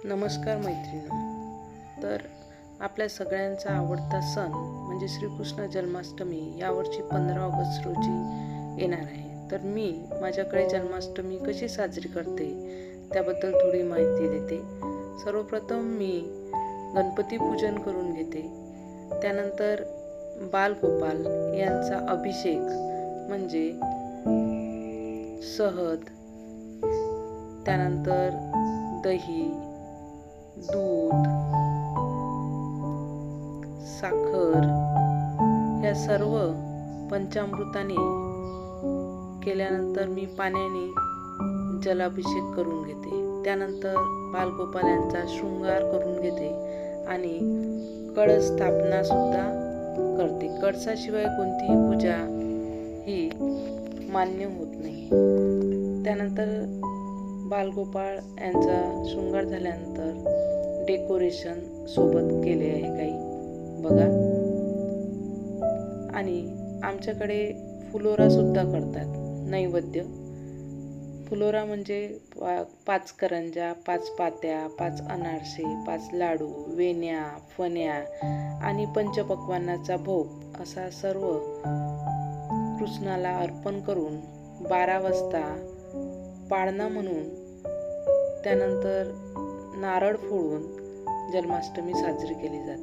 नमस्कार मैत्रिणी. तर आपल्या सगळ्यांचा आवडता सण म्हणजे श्रीकृष्ण जन्माष्टमी यावर्षी 15 ऑगस्ट रोजी येणार आहे. तर मी माझ्याकडे जन्माष्टमी कशी साजरी करते त्याबद्दल थोडी माहिती देते. सर्वप्रथम मी गणपती पूजन करून घेते. त्यानंतर बालगोपाल यांचा अभिषेक म्हणजे शहद, त्यानंतर दही, दूध, साखर या सर्व पंचामृताने केल्यानंतर मी पाण्याने जलाभिषेक करून घेते. त्यानंतर बालगोपाल यांचा शृंगार करून घेते आणि कळस स्थापना सुद्धा करते. कळसाशिवाय कोणतीही पूजा ही मान्य होत नाही. त्यानंतर बालगोपाळ यांचा शृंगार झाल्यानंतर डेकोरेशन सोबत केले आहे काही बघा. आणि आमच्याकडे फुलोरा सुद्धा करतात नैवेद्य. फुलोरा म्हणजे 5 करंजा, 5 पात्या, 5 अनारसे, 5 लाडू, वेण्या, फण्या आणि पंचपक्वान्नाचा भोग असा सर्व कृष्णाला अर्पण करून 12 वाजता पाळणा म्हणून त्यानंतर नारळ फोडून जन्माष्टमी साजरी केली जाते.